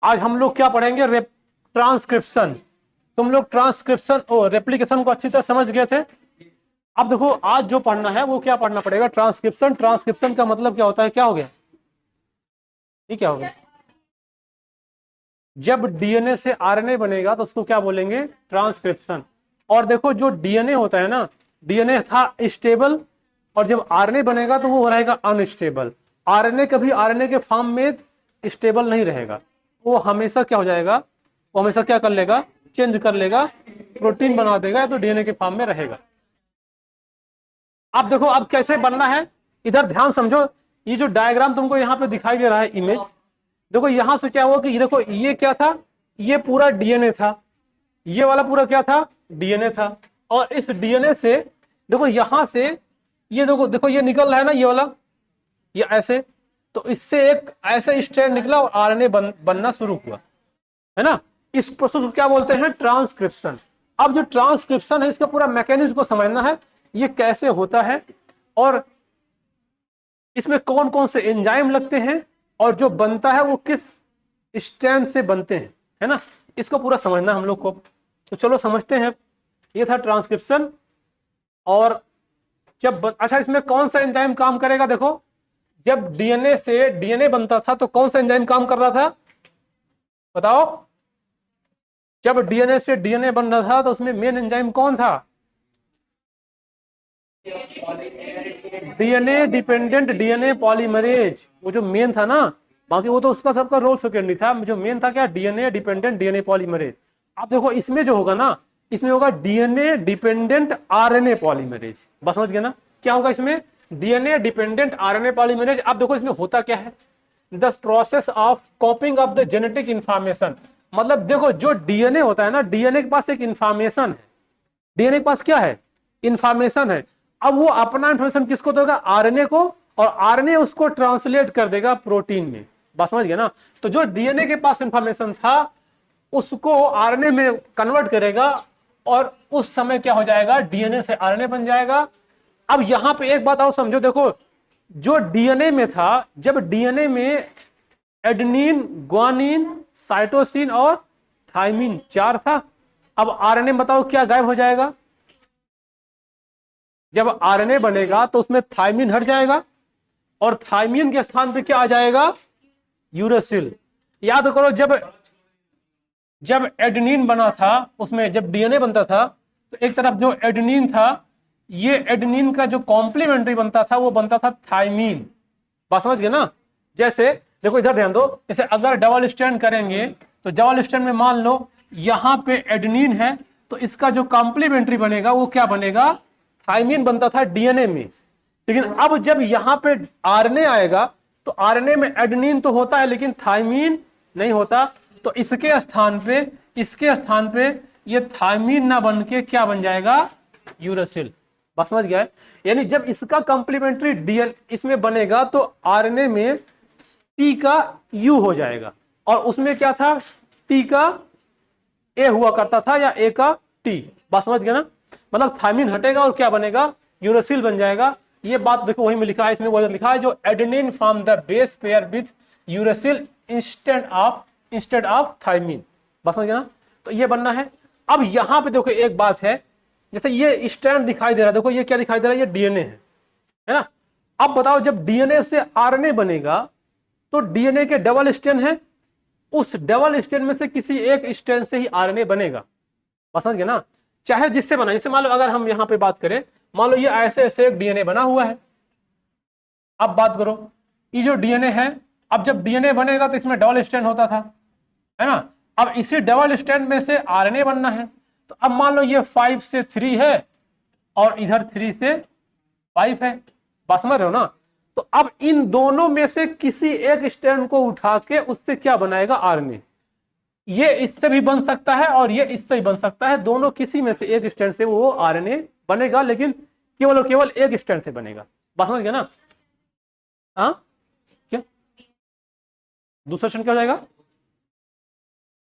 आज हम लोग क्या पढ़ेंगे? ट्रांसक्रिप्शन। तुम लोग ट्रांसक्रिप्शन और रेप्लिकेशन को अच्छी तरह समझ गए थे। अब देखो आज जो पढ़ना है वो क्या पढ़ना पड़ेगा? ट्रांसक्रिप्शन। ट्रांसक्रिप्शन का मतलब क्या होता है? क्या हो गया? ये क्या हो गया? जब डीएनए से आरएनए बनेगा तो उसको क्या बोलेंगे? ट्रांसक्रिप्शन। और देखो जो डीएनए होता है ना, डीएनए था स्टेबल, और जब आरएनए बनेगा तो वो रहेगा अनस्टेबल। आरएनए कभी आरएनए के फॉर्म में स्टेबल नहीं रहेगा, वो हमेशा क्या हो जाएगा? वो हमेशा क्या कर लेगा? चेंज कर लेगा, प्रोटीन बना देगा, तो डीएनए के फॉर्म में रहेगा। अब देखो अब कैसे बनना है, इधर ध्यान समझो। ये जो डायग्राम तुमको यहाँ पे दिखाई दे रहा है, इमेज, देखो यहां से क्या हुआ कि देखो ये क्या था? ये पूरा डीएनए था, ये वाला पूरा क्या था? डीएनए था। और इस डीएनए से देखो यहां से ये देखो देखो ये निकल रहा है ना, ये वाला, ये ऐसे, तो इससे एक ऐसे स्ट्रैंड निकला और आरएनए बनना शुरू हुआ, है ना। इस प्रोसेस को क्या बोलते हैं? ट्रांसक्रिप्शन। अब जो ट्रांसक्रिप्शन है इसका पूरा मैकेनिज्म को समझना है, ये कैसे होता है और इसमें कौन कौन से एंजाइम लगते हैं और जो बनता है वो किस स्ट्रैंड से बनते हैं, है ना। इसको पूरा समझना हम लोग को। तो चलो समझते हैं। ये था ट्रांसक्रिप्शन। और जब अच्छा, इसमें कौन सा एंजाइम काम करेगा? देखो जब डीएनए से डीएनए बनता था तो कौन सा एंजाइम काम कर रहा था? बताओ। जब डीएनए से डीएनए बन रहा था तो उसमें मेन एंजाइम कौन था? डीएनए डिपेंडेंट डीएनए पॉलीमरेज, वो जो मेन था ना। बाकी वो तो उसका सबका रोल सेकेंडरी था, जो मेन था क्या? DNA dependent DNA polymerase. अब देखो इसमें जो होगा ना, इसमें होगा डीएनए डिपेंडेंट आरएनए पॉलीमरेज। बस समझ गए ना क्या होगा इसमें? DNA dependent RNA polymerase. अब देखो इसमें होता क्या है? The process of कॉपिंग of the genetic information. मतलब देखो जो डीएनए होता है ना, डीएनए के पास एक इंफॉर्मेशन है। डीएनए के पास क्या है? इंफॉर्मेशन है। अब वो अपना इंफॉर्मेशन किसको देगा? आरएनए को, और आरएनए उसको ट्रांसलेट कर देगा प्रोटीन में। बस समझ गए ना। तो जो डीएनए के पास इंफॉर्मेशन था उसको आरएनए में कन्वर्ट करेगा, और उस समय क्या हो जाएगा? डीएनए से आरएनए बन जाएगा। अब यहां पे एक बात और समझो, देखो जो डीएनए में था, जब डीएनए में एडेनिन, ग्वानिन, साइटोसिन और थाइमिन 4 था, अब आरएनए बताओ क्या गायब हो जाएगा? जब आरएनए बनेगा तो उसमें थाइमिन हट जाएगा, और थाइमिन के स्थान पे क्या आ जाएगा? यूरेसिल। याद करो जब एडेनिन बना था, उसमें जब डीएनए बनता था तो एक तरफ जो एडेनिन था, ये एडेनिन का जो कॉम्प्लीमेंट्री बनता था वो बनता था थाइमिन। बात समझ गए ना। जैसे देखो इधर ध्यान दो, जैसे अगर डबल स्टैंड करेंगे तो डबल स्टैंड में मान लो यहां पे एडेनिन है, तो इसका जो कॉम्प्लीमेंट्री बनेगा वो क्या बनेगा? थाइमिन बनता था डीएनए में। लेकिन अब जब यहां पे आरएनए आएगा तो आरएनए में एडेनिन तो होता है लेकिन थाइमिन नहीं होता, तो इसके स्थान पे ये थाइमिन ना बन के क्या बन जाएगा? यूरेसिल। बस समझ गया है। यानी जब इसका कॉम्प्लीमेंट्री डीएन इसमें बनेगा तो आरएनए में टी का यू हो जाएगा, और उसमें क्या था? टी का ए हुआ करता था, या ए का टी। बस समझ गया ना। मतलब थाइमिन हटेगा और क्या बनेगा? यूरेसिल बन जाएगा। ये बात देखो वही में लिखा है, इसमें वो लिखा है जो adenine from the base pair with uracil instead of thymine. बस समझ गया ना। तो ये बनना है। अब यहां पे देखो एक बात है, जैसे ये स्ट्रैंड दिखाई दे रहा है, देखो ये क्या दिखाई दे रहा है? ये डीएनए है ना। अब बताओ जब डीएनए से आरएनए बनेगा तो डीएनए के डबल स्ट्रैंड है, उस डबल स्ट्रैंड में से किसी एक स्ट्रैंड से ही आरएनए बनेगा। बस समझ गए ना। चाहे जिससे बना, जैसे मान लो अगर हम यहां पे बात करें, मान लो ये ऐसे ऐसे एक डीएनए बना हुआ है। अब बात करो, ये जो डीएनए है, अब जब डीएनए बनेगा तो इसमें डबल स्ट्रैंड होता था, है ना। अब इसी डबल स्ट्रैंड में से आरएनए बनना है, तो अब मान लो ये 5 से 3 है और इधर 3 से 5 है। बात समझ रहे हो ना। तो अब इन दोनों में से किसी एक स्ट्रैंड को उठा के उससे क्या बनाएगा? आरएनए। ये इससे भी बन सकता है और ये इससे भी बन सकता है, दोनों किसी में से एक स्ट्रैंड से वो आरएनए बनेगा, लेकिन केवल और केवल एक स्ट्रैंड से बनेगा। बात समझ गया ना। हाँ क्या दूसरा स्ट्रैंड क्या हो जाएगा?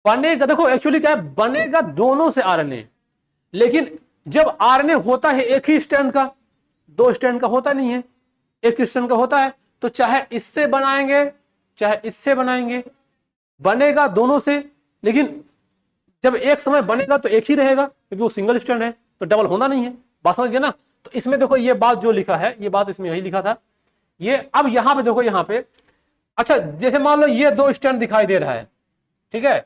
बनेगा, देखो एक्चुअली क्या है, बनेगा दोनों से आरएनए, लेकिन जब आरएनए होता है एक ही स्ट्रैंड का, 2 स्ट्रैंड का होता नहीं है, एक स्ट्रैंड का होता है, तो चाहे इससे बनाएंगे चाहे इससे बनाएंगे, बनेगा दोनों से, लेकिन जब एक समय बनेगा तो एक ही रहेगा क्योंकि वो सिंगल स्टैंड है, तो डबल होना नहीं है। बात समझ गए ना। तो इसमें देखो ये बात जो लिखा है, ये बात इसमें यही लिखा था ये। अब यहां पे देखो, यहां पे अच्छा जैसे मान लो ये दो स्टैंड दिखाई दे रहा है, ठीक है।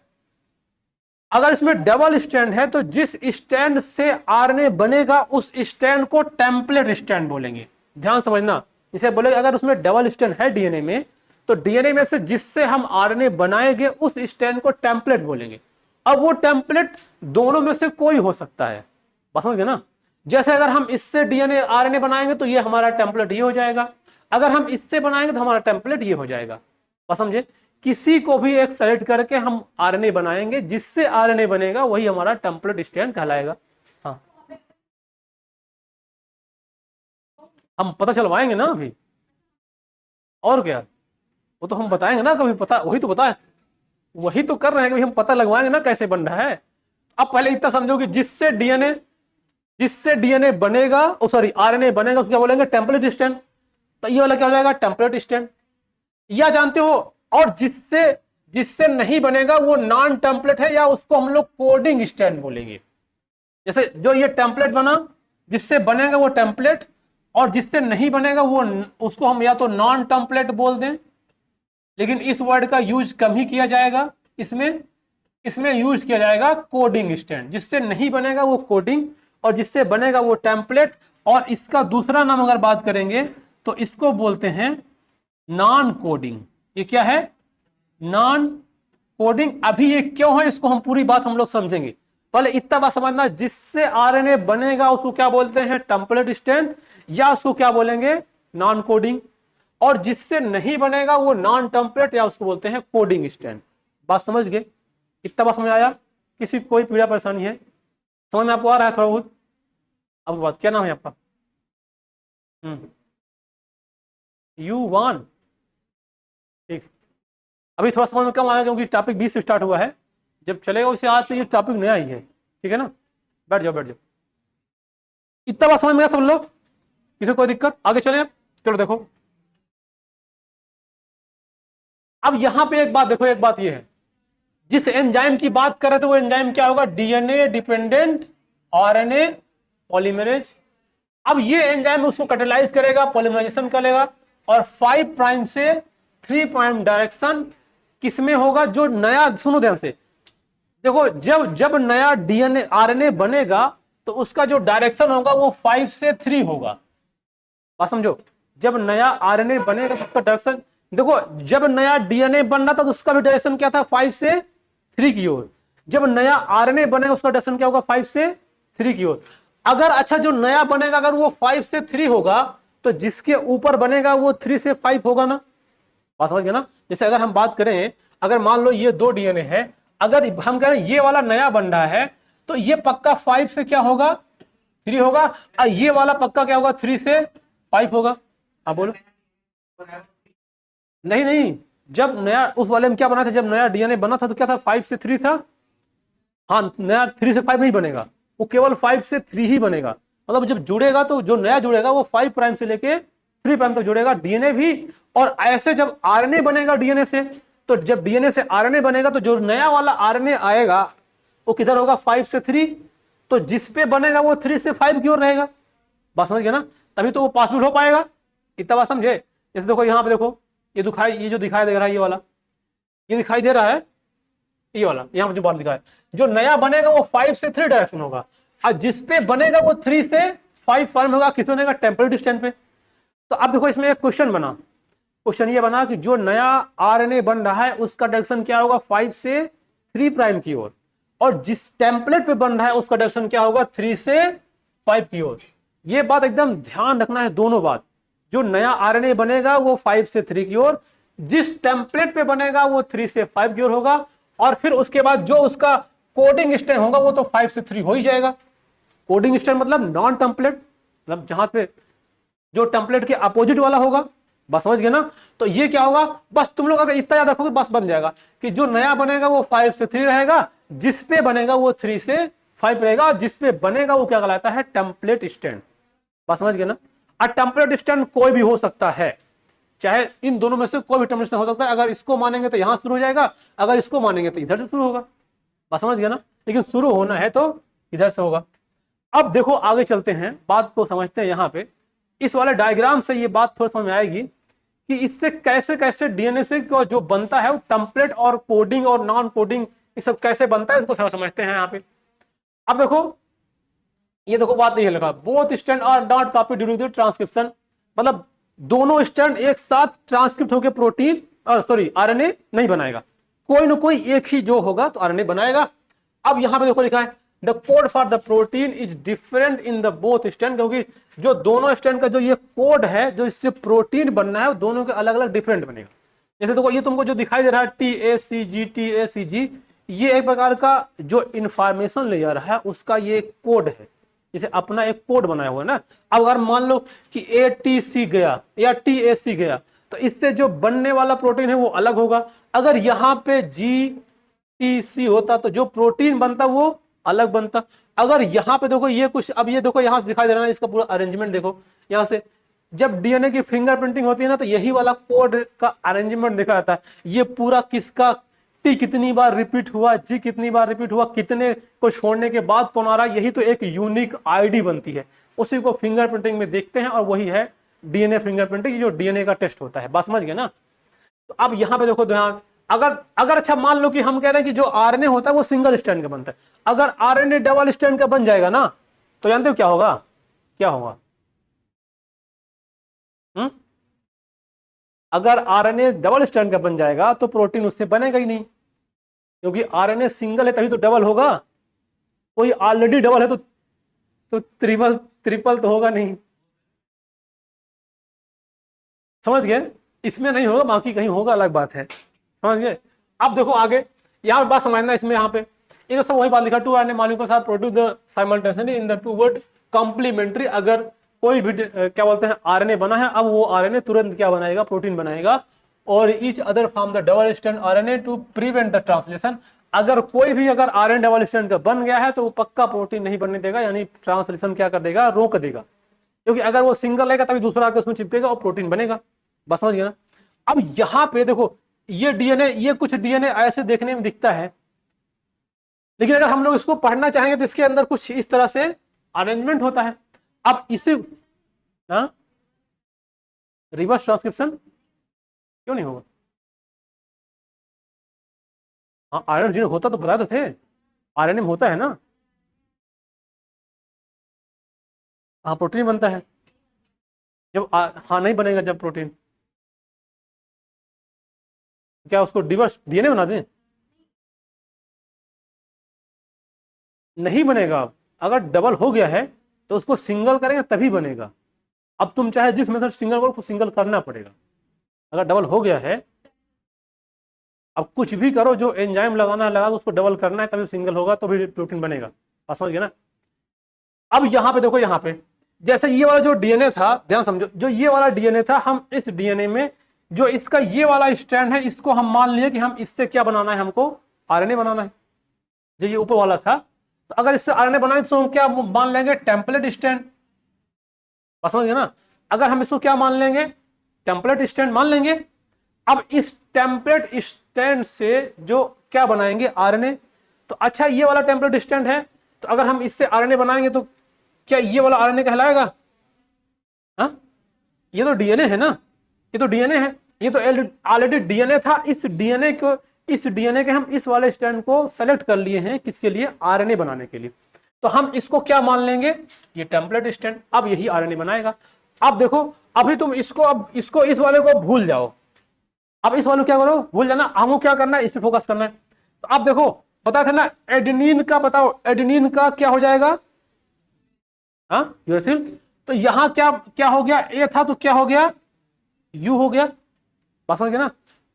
अगर इसमें डबल स्टैंड है तो जिस स्टैंड से आरएनए बनेगा उस स्टैंड को टेम्पलेट स्टैंड बोलेंगे। ध्यान समझना, इसे बोलेंगे अगर उसमें डबल स्टैंड है डीएनए में, तो डीएनए में से जिससे हम आरएनए बनाएंगे उस स्टैंड को टेम्पलेट बोलेंगे। अब वो टेम्पलेट दोनों में से कोई हो सकता है। बात समझ गए ना। जैसे अगर हम इससे डीएनए आरएनए बनाएंगे तो ये हमारा टेम्पलेट ये हो जाएगा, अगर हम इससे बनाएंगे तो हमारा टेम्पलेट ये हो जाएगा। बात समझे। किसी को भी एक सेलेक्ट करके हम आरएनए बनाएंगे, जिससे आरएनए बनेगा वही हमारा टेम्पलेट स्टैंड कहलाएगा। हाँ, हम पता चलवाएंगे ना अभी, और क्या, वो तो हम बताएंगे ना कभी, पता वही तो बताए, वही तो कर रहे हैं कि हम पता लगवाएंगे ना कैसे बन रहा है। अब पहले इतना समझो कि जिससे डीएनए बनेगा, ओ सॉरी आरएनए बनेगा, उसको क्या बोलेंगे, टेम्पलेट स्टैंड। तो ये वाला क्या हो जाएगा, टेम्पलेट स्टैंड। या जानते हो, और जिससे नहीं बनेगा वो नॉन टेम्पलेट है, या उसको हम लोग कोडिंग स्टैंड बोलेंगे। जैसे जो ये टेम्पलेट बना, जिससे बनेगा वो टेम्पलेट, और जिससे नहीं बनेगा वो उसको हम या तो नॉन टेम्पलेट बोल दें, लेकिन इस वर्ड का यूज कम ही किया जाएगा। इसमें यूज किया जाएगा कोडिंग स्टैंड। जिससे नहीं बनेगा वो कोडिंग, और जिससे बनेगा वो टेम्पलेट। और इसका दूसरा नाम अगर बात करेंगे तो इसको बोलते हैं नॉन कोडिंग। ये क्या है, नॉन कोडिंग। अभी ये क्यों है इसको हम पूरी बात हम लोग समझेंगे, पहले इतना बात समझना। जिससे आरएनए बनेगा उसको क्या बोलते हैं, टेम्पलेट स्टैंड, या उसको क्या बोलेंगे, नॉन कोडिंग। और जिससे नहीं बनेगा वो नॉन टेम्पलेट, या उसको बोलते हैं कोडिंग स्टैंड। बात समझ गए, इतना बात समझ आया। किसी कोई पीड़ा परेशानी है, समझ में आपको आ रहा है थोड़ा बहुत। अब बात, क्या नाम है आपका, U1, ठीक। अभी थोड़ा समझ में कम आया क्योंकि टॉपिक 20 से स्टार्ट हुआ है, जब चलेगा उसे आज तो ये टॉपिक नया ही है, ठीक है ना। बैठ जाओ बैठ जाओ। इतना बात समझ में आया सब लोग, किसी कोई दिक्कत, आगे चले। चलो देखो, अब यहां पे एक बात देखो, एक बात ये है, जिस एंजाइम की बात कर रहे थे वो एंजाइम क्या होगा, डीएनए डिपेंडेंट आरएनए पॉलीमरेज। अब ये एंजाइम उसको कैटालाइज करेगा, पॉलीमराइजेशन करेगा, और 5 प्राइम से 3 प्राइम डायरेक्शन किसमें होगा, जो नया, सुनो ध्यान से देखो, जब नया डीएनए आरएनए बनेगा तो उसका जो डायरेक्शन होगा वो 5 से 3 होगा। बात समझो, जब नया आरएनए बनेगा तो उसका डायरेक्शन देखो, जब नया डीएनए बन रहा था तो उसका भी डायरेक्शन क्या था, 5 से 3 की ओर। जब नया आरएनए बनेगा उसका डायरेक्शन क्या होगा, 5 से 3 की ओर। अगर अच्छा जो नया बनेगा अगर वो 5 से 3 होगा तो जिसके ऊपर बनेगा वो 3 से 5 होगा ना। बात समझ गए ना। जैसे अगर हम बात करें, अगर मान लो ये 2 डीएनए है, अगर हम कह रहे हैं ये वाला नया बन रहा है तो ये पक्का 5 से क्या होगा, 3 होगा, और ये वाला पक्का क्या होगा, 3 से 5 होगा। हाँ बोलो। नहीं, जब नया उस वाले में क्या बना था, जब नया डीएनए बना था तो क्या था, 5 से 3 था। हाँ, नया 3 से 5 नहीं बनेगा, वो केवल 5 से 3 ही बनेगा। मतलब जब जुड़ेगा तो जो नया जुड़ेगा वो 5 प्राइम से लेके 3 प्राइम तक जुड़ेगा, डीएनए भी। और ऐसे जब आरएनए बनेगा डीएनए से, तो जब डीएनए से आरएनए बनेगा तो जो नया वाला आरएनए आएगा वो किधर होगा, 5 से 3। तो जिस पे बनेगा वो 3 से 5 की ओर रहेगा। बात समझ गए ना, तभी तो वो पॉसिबल हो पाएगा। इतना बात समझे। जैसे देखो यहाँ पे देखो, ये जो दिखाई दे रहा है, ये वाला, ये दिखाई दे रहा है, ये वाला यहाँ पे जो बात दिखा है, जो नया बनेगा वो 5 से 3 डायरेक्शन होगा, और जिस पे बनेगा वो 3 से 5 फॉर्म होगा। किस बनेगा, टेम्परेरी स्टैंड पे। तो अब देखो इसमें एक क्वेश्चन बना, क्वेश्चन ये बना कि जो नया आरएनए बन रहा है उसका डायरेक्शन क्या होगा, 5 से 3 प्राइम की ओर, और जिस टेम्पलेट पे बन रहा है उसका डायरेक्शन क्या होगा, 3 से 5 की ओर। ये बात एकदम ध्यान रखना है, दोनों बात। जो नया आरएनए बनेगा वो 5 से 3 की ओर, जिस टेम्पलेट पे बनेगा वो 3 से 5 की ओर होगा, और फिर उसके बाद जो उसका कोडिंग स्टैंड होगा वो तो 5 से 3 हो ही जाएगा। कोडिंग स्टैंड मतलब नॉन टेम्पलेट, मतलब जहां पे जो टेम्पलेट के अपोजिट वाला होगा। बस समझ गए ना। तो ये क्या होगा, बस तुम लोग अगर इतना याद रखोगे बस बन जाएगा कि जो नया बनेगा वो 5 से 3 रहेगा, जिस पे बनेगा वो 3 से 5 रहेगा, और जिस पे बनेगा वो क्या कहलाता है, टेम्पलेट स्टैंड। बस समझ गए ना। और टेम्पलेट स्टैंड कोई भी हो सकता है, चाहे इन दोनों में से कोई भी टर्मिनेशन हो सकता है। अगर इसको मानेंगे तो यहां शुरू हो जाएगा, अगर इसको मानेंगे तो इधर से शुरू होगा। बात समझ गया ना? लेकिन शुरू होना है तो इधर से होगा। अब देखो आगे चलते हैं, बात को समझते हैं। यहाँ पे इस वाले डायग्राम से ये बात थोड़ा समझ में आएगी कि इससे कैसे कैसे डीएनए से जो बनता है वो टेम्पलेट और कोडिंग और नॉन कोडिंग ये सब कैसे बनता है, इसको समझते हैं यहाँ पे। अब देखो ये देखो बात नहीं है लिखा, both strand are not copy during the transcription, मतलब दोनों स्टैंड एक साथ ट्रांसक्रिप्ट होकर प्रोटीन सॉरी आरएनए नहीं बनाएगा, कोई ना कोई एक ही जो होगा तो आरएनए बनाएगा। अब यहां पे देखो लिखा है the code for the protein is different in the both stand, क्योंकि जो दोनों स्टैंड का जो ये कोड है जो इससे प्रोटीन बनना है वो दोनों के अलग अलग डिफरेंट बनेगा। जैसे देखो ये तुमको जो दिखाई दे रहा है TACG, ये एक प्रकार का जो इंफॉर्मेशन लेयर है उसका ये कोड है, जैसे अपना एक कोड बनाया हुआ है ना। अब अगर मान लो कि ATC गया या TAC गया तो इससे जो बनने वाला प्रोटीन है वो अलग होगा। अगर यहाँ पे GTC होता तो जो प्रोटीन बनता वो अलग बनता। अगर यहाँ पे देखो ये कुछ, अब ये देखो यहाँ से दिखाई दे रहा है इसका पूरा अरेंजमेंट देखो, यहाँ से जब डीएनए की फिंगरप्रिंटिंग होती है ना तो यही वाला कोड का अरेंजमेंट दिखा जाता है। ये पूरा किसका T कितनी बार रिपीट हुआ, G कितनी बार रिपीट हुआ, कितने को छोड़ने के बाद कौन आ रहा है, यही तो एक यूनिक आईडी बनती है। उसी को फिंगरप्रिंटिंग में देखते हैं और वही है डीएनए फिंगरप्रिंटिंग, जो डीएनए का टेस्ट होता है। बात समझ गए ना? तो अब यहाँ पे देखो ध्यान, अगर अच्छा मान लो कि हम कह रहे हैं कि जो आरएनए होता है वो सिंगल स्ट्रैंड का बनता है, अगर आरएनए डबल स्ट्रैंड का बन जाएगा ना तो जानते हो क्या होगा? क्या होगा? अगर आरएनए डबल स्ट्रैंड का बन जाएगा तो प्रोटीन उससे बनेगा ही नहीं, क्योंकि आरएनए सिंगल है तभी तो डबल होगा। कोई ऑलरेडी डबल है तो ट्रिपल तो होगा नहीं। समझ गए? इसमें नहीं होगा, बाकी कहीं होगा, अलग बात है। समझ गए? अब देखो आगे यहाँ बात समझना, इसमें यहाँ पे ये तो सब वही बात लिखा, 2 RNA molecules are produce the simultaneously in the 2 word complementary. अगर कोई भी क्या बोलते हैं आरएनए बना है, अब वो आरएनए तुरंत क्या बनाएगा? प्रोटीन बनाएगा। और each other form the double strand RNA to prevent the translation. अगर कोई भी अगर आरएनए डबल स्ट्रैंड का बन गया है तो वो पक्का प्रोटीन नहीं बनने देगा, यानी ट्रांसलेशन क्या कर देगा? रोक देगा। क्योंकि अगर वो सिंगल रहेगा तभी दूसरा आकर उसमें चिपकेगा और प्रोटीन बनेगा। बस समझ गया ना? अब यहाँ पे देखो ये डीएनए, ये कुछ डीएनए ऐसे देखने में दिखता है, लेकिन अगर हम लोग इसको पढ़ना चाहेंगे तो इसके अंदर कुछ इस तरह से अरेंजमेंट होता है। अब इसे रिवर्स ट्रांसक्रिप्शन क्यों नहीं होगा? हाँ आरएनए जीन होता तो बताए तो थे, आरएनए में होता है ना। हाँ प्रोटीन बनता है जब हाँ नहीं बनेगा जब प्रोटीन, क्या उसको रिवर्स डीएनए बना दें? नहीं बनेगा। अगर डबल हो गया है तो उसको सिंगल करेंगे तभी बनेगा। अब तुम चाहे जिस मेथड सिंगल करो, सिंगल करना पड़ेगा। अगर डबल हो गया है, अब कुछ भी करो, जो एंजाइम लगाना है लगा, उसको डबल करना है तभी सिंगल होगा, तो भी प्रोटीन बनेगा। समझ गए ना? अब यहाँ पे देखो, यहाँ पे जैसे ये वाला जो डीएनए था, ध्यान समझो, जो ये वाला डीएनए था, हम इस डीएनए में जो इसका ये वाला स्ट्रैंड है, इसको हम मान लिए कि हम इससे क्या बनाना है? हमको आरएनए बनाना है। जो ये ऊपर वाला था, तो अगर इससे आरएनए बनाए तो हम क्या मान लेंगे? Template strand. समझ गए ना? अगर हम इसको क्या मान लेंगे? टेम्पलेट स्ट्रैंड मान लेंगे। अब इस टेम्पलेट स्ट्रैंड से जो क्या बनाएंगे? आरएनए। तो अच्छा ये वाला टेम्पलेट स्ट्रैंड है, तो अगर हम इससे आरएनए बनाएंगे तो क्या ये वाला आरएनए कहलाएगा? हाँ ये तो डीएनए है ना, ये तो डीएनए है, ये तो ऑलरेडी डीएनए था। इस डीएनए के हम इस वाले स्ट्रैंड को सेलेक्ट कर लिए हैं, किसके लिए? आरएनए बनाने के लिए। तो हम इसको क्या मान लेंगे? ये टेम्पलेट स्ट्रैंड। अब यही आरएनए बनाएगा। अब देखो, अभी तुम इसको इस वाले को भूल जाओ। अब इस वाले क्या करो? भूल जाना। हमको क्या करना है? इस पे फोकस करना है। तो अब देखो, पता था ना एडेनिन का, बताओ एडेनिन का क्या हो जाएगा? हाँ यूरेसिल। तो यहां क्या हो गया? ए था तो क्या हो गया? यू हो गया। बस समझ गया ना?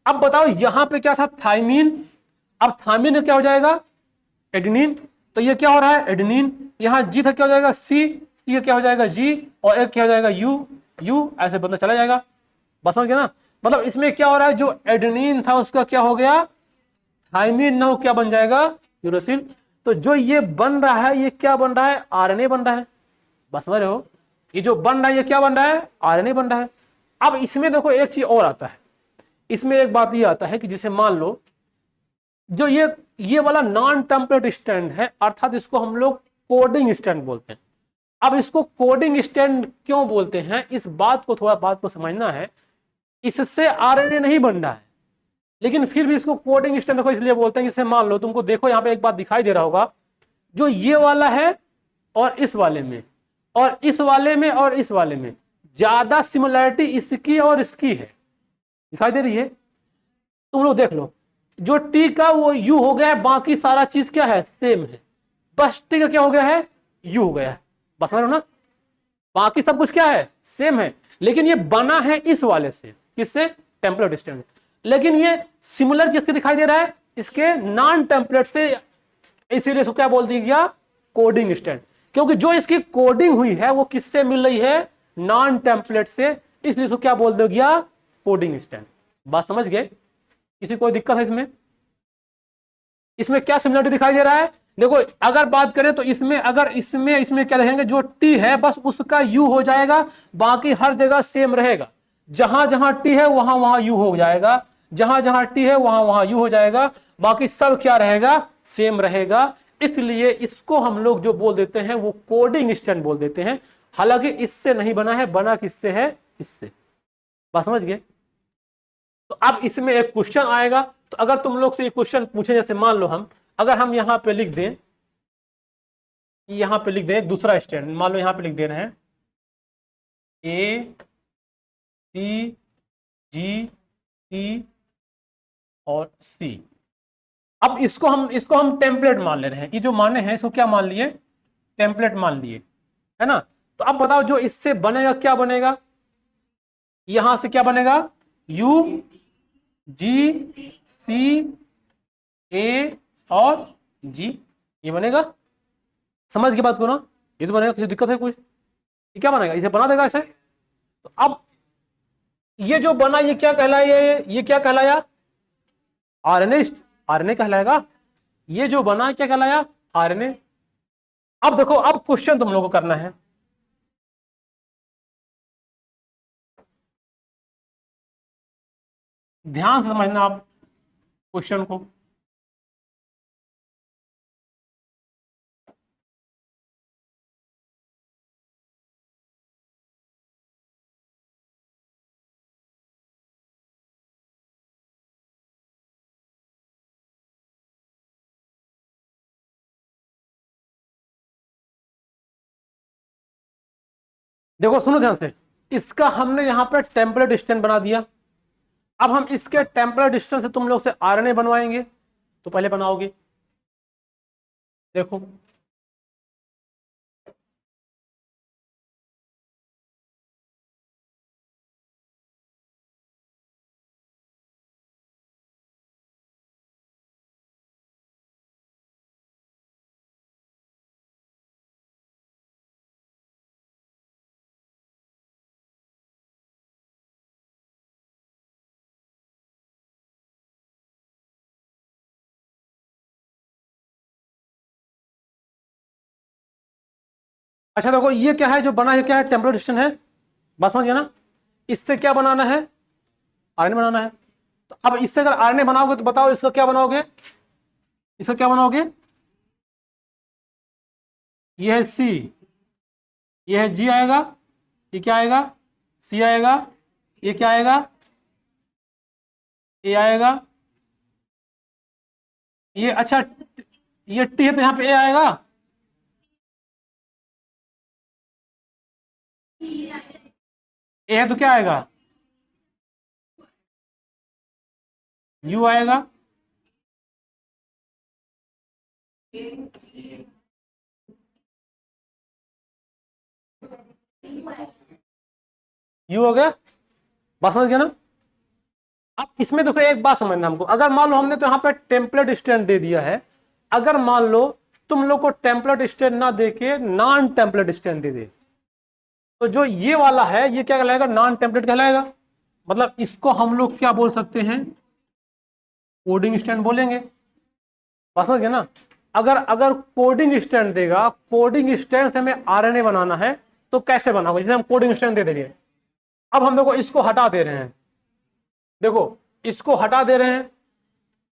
अब बताओ यहां पे क्या था? थाइमीन। अब थाइमीन में क्या हो जाएगा? एडेनिन। तो ये क्या हो रहा है? एडेनिन। यहां जी था, क्या हो जाएगा? सी का क्या हो जाएगा? जी। और एक क्या हो जाएगा? यू। ऐसे बंदा चला जाएगा। बस समझ गया ना? मतलब इसमें क्या हो रहा है? जो एडेनिन था उसका क्या हो गया? थाइमीन। नाउ क्या बन जाएगा? यूरेसिल। तो जो ये बन रहा है, ये क्या बन रहा है? आरएनए बन रहा है। बस समझ रहे हो? ये जो बन रहा है, ये क्या बन रहा है? आरएनए बन रहा है। अब इसमें देखो एक चीज और आता है, इसमें एक बात ये आता है कि जैसे मान लो जो ये वाला नॉन टेम्पलेट स्टैंड है, अर्थात इसको हम लोग कोडिंग स्टैंड बोलते हैं। अब इसको कोडिंग स्टैंड क्यों बोलते हैं, इस बात को समझना है। इससे आरएनए नहीं बन रहा है, लेकिन फिर भी इसको कोडिंग स्टैंड को इसलिए बोलते हैं, जैसे मान लो तुमको देखो यहाँ पे एक बात दिखाई दे रहा होगा, जो ये वाला है और इस वाले में और इस वाले में और इस वाले में ज्यादा सिमिलरिटी इसकी और इसकी है, दिखाई दे रही है। तुम लोग देख लो, जो टी का वो यू हो गया है, बाकी सारा चीज क्या है, सेम है, बस टी का क्या हो गया है, यू हो गया है, बस समझ लो ना, बाकी सब कुछ क्या है, सेम है। लेकिन ये बना है इस वाले से, किससे, टेम्पलेट स्टैंड, लेकिन ये सिमिलर किसके दिखाई दे रहा है, इसके नॉन टेम्पलेट से, इसीलिए इसको क्या बोल दिया गया, कोडिंग स्टैंड। क्योंकि जो इसकी कोडिंग हुई है वो किससे मिल रही है, नॉन टेम्पलेट से, इसलिए इसको क्या बोल दिया गया, कोडिंग स्टैंड। बात समझ गए, किसी कोई दिक्कत है इसमें? इसमें क्या सिमिलरिटी दिखाई दे रहा है, देखो अगर बात करें तो इसमें, अगर इसमें क्या रहेंगे, जो टी है बस उसका यू हो जाएगा, बाकी हर जगह सेम रहेगा, जहां जहां टी है वहां वहां यू हो जाएगा, जहां जहां टी है वहां वहां यू हो जाएगा, बाकी सब क्या रहेगा, सेम रहेगा। इसलिए इसको हम लोग जो बोल देते हैं वो कोडिंग स्टैंड बोल देते हैं। हालांकि इससे नहीं बना है, बना किससे है, इससे। बात समझ गए? तो अब इसमें एक क्वेश्चन आएगा, तो अगर तुम लोग से ये क्वेश्चन पूछे, जैसे मान लो अगर हम यहां पे लिख दें, दूसरा स्टैंड, मान लो यहां पे लिख दे रहे हैं ए सी जी टी और सी। अब इसको हम टेम्पलेट मान ले रहे हैं, ये जो माने हैं इसको क्या मान लिए, टेम्पलेट मान लिए, है ना। तो अब बताओ जो इससे बनेगा क्या बनेगा, यहां से क्या बनेगा, यू जी सी ए और जी, ये बनेगा। समझ की बात को ना, ये तो बनेगा, किसी दिक्कत है कुछ, ये क्या बनेगा, इसे बना देगा ऐसे। तो अब ये जो बना ये क्या कहलाया, ये क्या कहलाया, आरएनए कहलाएगा। ये जो बना क्या कहलाया, आरएनए। अब देखो, अब क्वेश्चन तुम लोगों को करना है, ध्यान से समझना आप क्वेश्चन को। देखो सुनो ध्यान से, इसका हमने यहां पर टेम्पलेट स्टैंड बना दिया। अब हम इसके टेम्पलेट स्टैंड से तुम लोग से आरएनए बनवाएंगे, तो पहले बनाओगे, देखो अच्छा देखो, ये क्या है जो बना है, क्या है, टेम्पलेट स्टैंड है। बस समझ गया ना, इससे क्या बनाना है, आरएनए बनाना है। तो अब इससे अगर आरएनए बनाओगे तो बताओ इसका क्या बनाओगे, इसका क्या बनाओगे, ये है सी, ये है जी आएगा, ये क्या आएगा, सी आएगा, ये क्या आएगा, ए आएगा, ये अच्छा ये टी है तो यहां पे ए आएगा, ए है तो क्या आएगा, यू आएगा, यू हो गया। बात समझ गया ना। अब इसमें देखो एक बात समझना हमको, अगर मान लो हमने तो यहाँ पे टेम्पलेट स्टैंड दे दिया है, अगर मान लो तुम लोग को टेम्पलेट स्टैंड ना देके नॉन टेम्पलेट स्टैंड दे दे, तो जो ये वाला है ये क्या कहलाएगा, नॉन टेम्पलेट कहलाएगा। मतलब इसको हम लोग क्या बोल सकते हैं, कोडिंग स्टैंड बोलेंगे। बात समझ गया ना। अगर अगर कोडिंग स्टैंड देगा, कोडिंग स्टैंड से हमें आरएनए बनाना है, तो कैसे बनाओगे, जैसे हम कोडिंग स्टैंड दे देंगे, अब हम देखो इसको हटा दे रहे हैं, देखो इसको हटा दे रहे हैं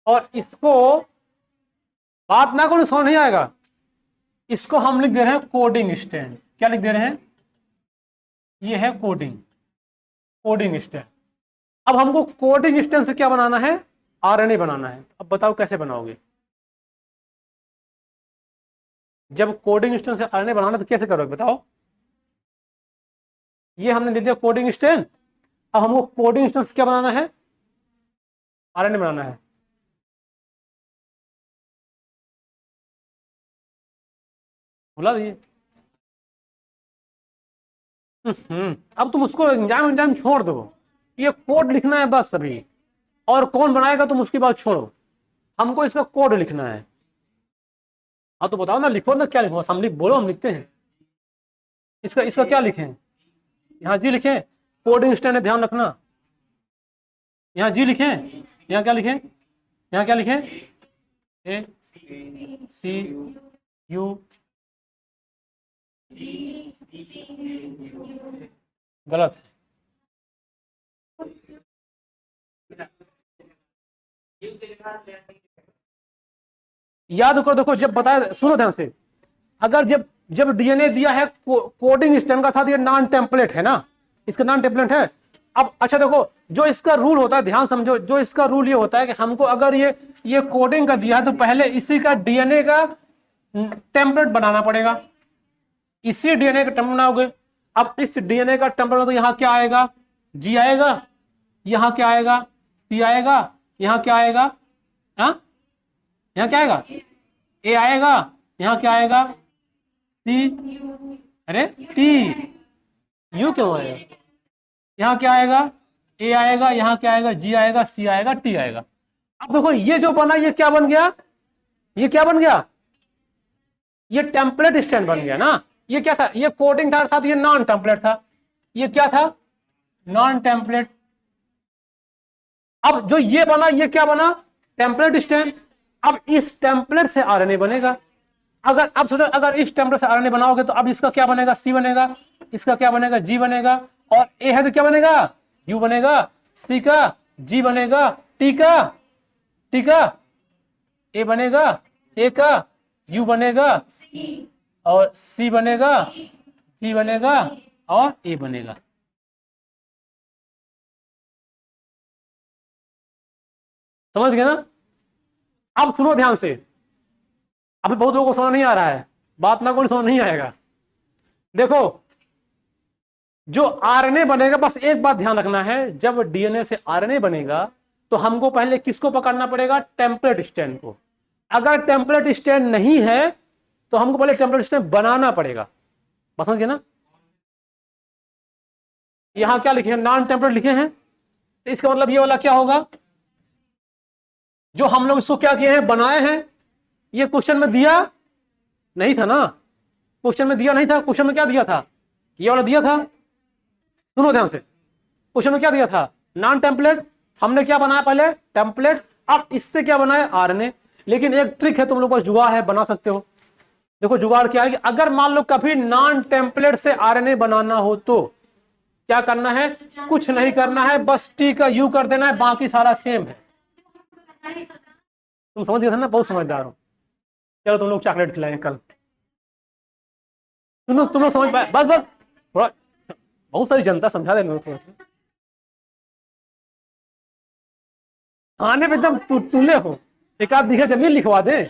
और इसको, बात ना करो समझ नहीं आएगा, इसको हम लिख दे रहे हैं कोडिंग स्टैंड। क्या लिख दे रहे हैं? ये है कोडिंग स्टैंड। अब हमको कोडिंग स्टैंड से क्या बनाना है? आरएनए बनाना है। अब बताओ कैसे बनाओगे? जब कोडिंग स्टैंड से आरएनए बनाना तो कैसे करोगे बताओ? ये हमने दे दिया कोडिंग स्टैंड, अब हमको कोडिंग स्टैंड से क्या बनाना है? आरएनए बनाना है। भुला दिए। अब तुम उसको एंजाइम छोड़ दो, ये कोड लिखना है बस अभी, और कौन बनाएगा तुम उसकी बात छोड़ो, हमको इसका कोड लिखना है। हाँ तो बताओ ना, लिखो ना, क्या लिखो? हम बोलो, हम लिखते हैं। इसका इसका क्या लिखें? यहाँ जी लिखें, कोडिंग स्टैंड है, ध्यान रखना। यहाँ जी लिखें, यहाँ क्या लिखें? यहाँ क्या लिखें? ए सी यू, गलत है। याद करो, देखो जब बताया, सुनो ध्यान से, अगर जब जब डीएनए दिया है कोडिंग स्टैंड का था, तो ये नॉन टेम्पलेट है ना, इसका नॉन टेम्पलेट है। अब अच्छा देखो, जो इसका रूल होता है, ध्यान समझो, जो इसका रूल ये होता है कि हमको अगर ये कोडिंग का दिया है तो पहले इसी का डीएनए का टेम्पलेट बनाना पड़ेगा, इसी डीएनए का टेम्पलेट बनाओगे। अब इस डीएनए का टेम्पलेट तो यहाँ क्या आएगा? जी आएगा, यहाँ क्या आएगा? सी आएगा, यहाँ क्या आएगा? हाँ, यहाँ क्या आएगा? ए आएगा, यहाँ क्या आएगा? सी, अरे टी, यू क्यों आएगा? यहाँ क्या आएगा? ए आएगा, यहाँ क्या आएगा? जी आएगा, सी आएगा, टी आएगा। अब देखो ये जो बना, ये क्या बन गया? ये क्या बन गया? ये टेम्पलेट स्टैंड बन गया ना। ये क्या था? ये कोडिंग था, ये नॉन टेम्पलेट था। ये क्या था? Non template. अब जो ये बना, ये क्या बना? Template stand. अब इस टेम्पलेट से आरएनए बनेगा। अगर अब सोचो, अगर इस टेम्पलेट से आरएनए बनाओगे तो अब इसका क्या बनेगा? सी बनेगा, इसका क्या बनेगा? जी बनेगा, और ए है तो क्या बनेगा? यू बनेगा, सी का जी बनेगा, टी का ए बनेगा, ए का यू बनेगा, और सी बनेगा, जी बनेगा, और ए बनेगा। समझ गए ना? अब सुनो ध्यान से, अभी बहुत लोगों को समझ नहीं आ रहा है, बात ना कोई समझ नहीं आएगा। देखो जो आरएनए बनेगा, बस एक बात ध्यान रखना है, जब डीएनए से आरएनए बनेगा तो हमको पहले किसको पकड़ना पड़ेगा? टेम्पलेट स्टैंड को। अगर टेम्पलेट स्टैंड नहीं है तो हमको पहले टेम्पलेट स्टैंड बनाना पड़ेगा। बस समझ गए ना? यहां क्या लिखे हैं? नॉन टेम्पलेट लिखे हैं, तो इसका मतलब ये वाला क्या होगा? जो हम लोग इसको क्या किए हैं? बनाए हैं। ये क्वेश्चन में दिया नहीं था ना, क्वेश्चन में दिया नहीं था। क्वेश्चन में क्या दिया था? ये वाला दिया था। सुनो ध्यान से, क्वेश्चन में क्या दिया था? Non template. हमने क्या बनाया? पहले टेम्पलेट। अब इससे क्या बनाया? आरएनए। लेकिन एक ट्रिक है, तुम लोग पास जुगाड़ है, बना सकते हो। देखो जुगाड़ क्या है कि अगर मान लो कभी नॉन टेम्पलेट से आरएनए बनाना हो तो क्या करना है? कुछ नहीं करना है, बस टी का यू कर देना है, बाकी सारा सेम है। तुम समझ गए थे ना? बहुत समझदार हो। चलो तुम लोग चॉकलेट खिलाएंगे कल। तुम लोग समझ पाए? बस बस थोड़ा, बहुत सारी जनता समझा देना थोड़ा सा। खाने में एकदम तुले हो, एक आध बीघा जमीन लिखवा दे।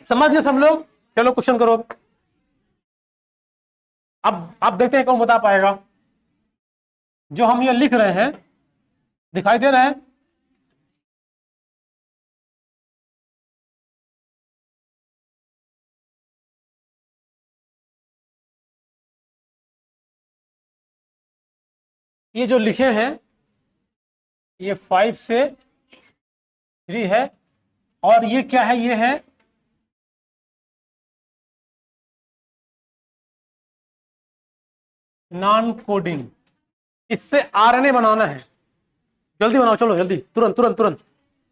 समझ गए सब लोग? चलो क्वेश्चन करो। अब देखते हैं कौन बता पाएगा। जो हम ये लिख रहे हैं दिखाई दे रहा है? ये जो लिखे हैं ये 5 से 3 है, और ये क्या है, ये है नॉन कोडिंग। इससे आरएनए बनाना है, जल्दी बनाओ, चलो जल्दी, तुरंत तुरंत तुरंत।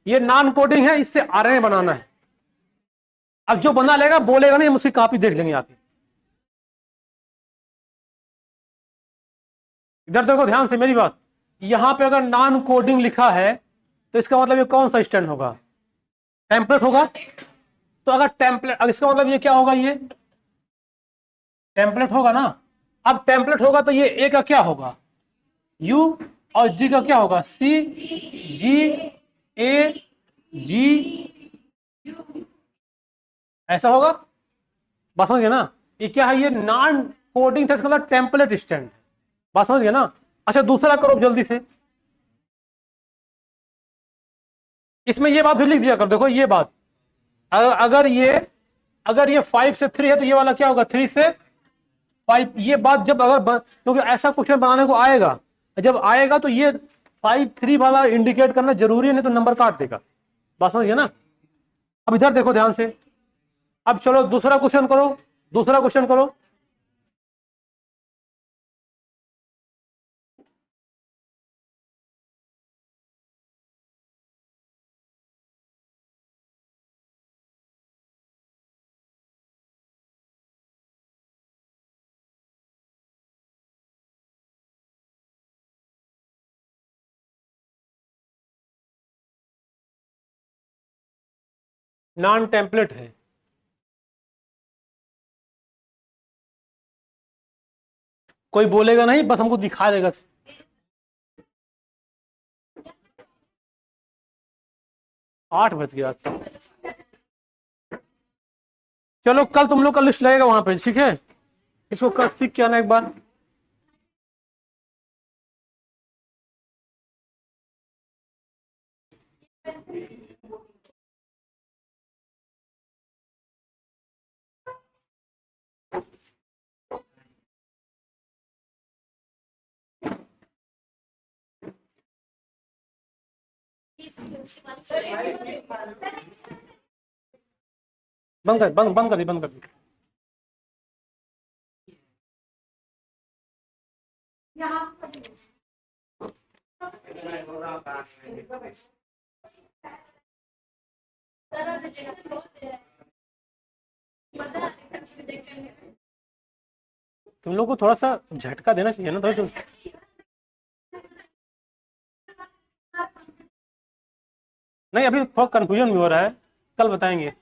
ये नॉन कोडिंग है, इससे आरएनए बनाना है। अब जो बना लेगा बोलेगा नहीं, हम उसकी कॉपी देख लेंगे आके। इधर देखो ध्यान से मेरी बात, यहां पे अगर नॉन कोडिंग लिखा है तो इसका मतलब ये कौन सा स्टैंड होगा, टेम्पलेट होगा। तो अगर टेम्पलेट, अब इसका मतलब ये क्या होगा, ये टेम्पलेट होगा ना। अब टेम्पलेट होगा तो ये ए का क्या होगा, यू, और जी का क्या होगा, सी, जी, ए, जी, ऐसा होगा। बात समझ गए ना। ये क्या है, ये नॉन कोडिंग था, इसका मतलब टेम्पलेट स्टैंड। बात समझ गए ना। अच्छा दूसरा करो जल्दी से, इसमें ये बात भी लिख दिया कर, देखो ये बात, अगर ये 5 से 3 है तो ये वाला क्या होगा, 3 से 5। ये बात जब क्योंकि ऐसा क्वेश्चन बनाने को आएगा, जब आएगा तो ये 5 3 वाला इंडिकेट करना जरूरी है, नहीं तो नंबर काट देगा। बात समझिए ना। अब इधर देखो ध्यान से, अब चलो दूसरा क्वेश्चन करो, दूसरा क्वेश्चन करो। नॉन टेम्पलेट है, कोई बोलेगा नहीं, बस हमको दिखा देगा। आठ बज गया। चलो कल तुम लोग का लिस्ट लगेगा वहां पे, ठीक है। इसको कल सीख के आना एक बार। बंद कर, बंद कर दी, बंद कर दी। तुम लोग को थोड़ा सा झटका देना चाहिए ना, तो तुम नहीं, अभी थोड़ा कंफ्यूजन भी हो रहा है, कल बताएंगे।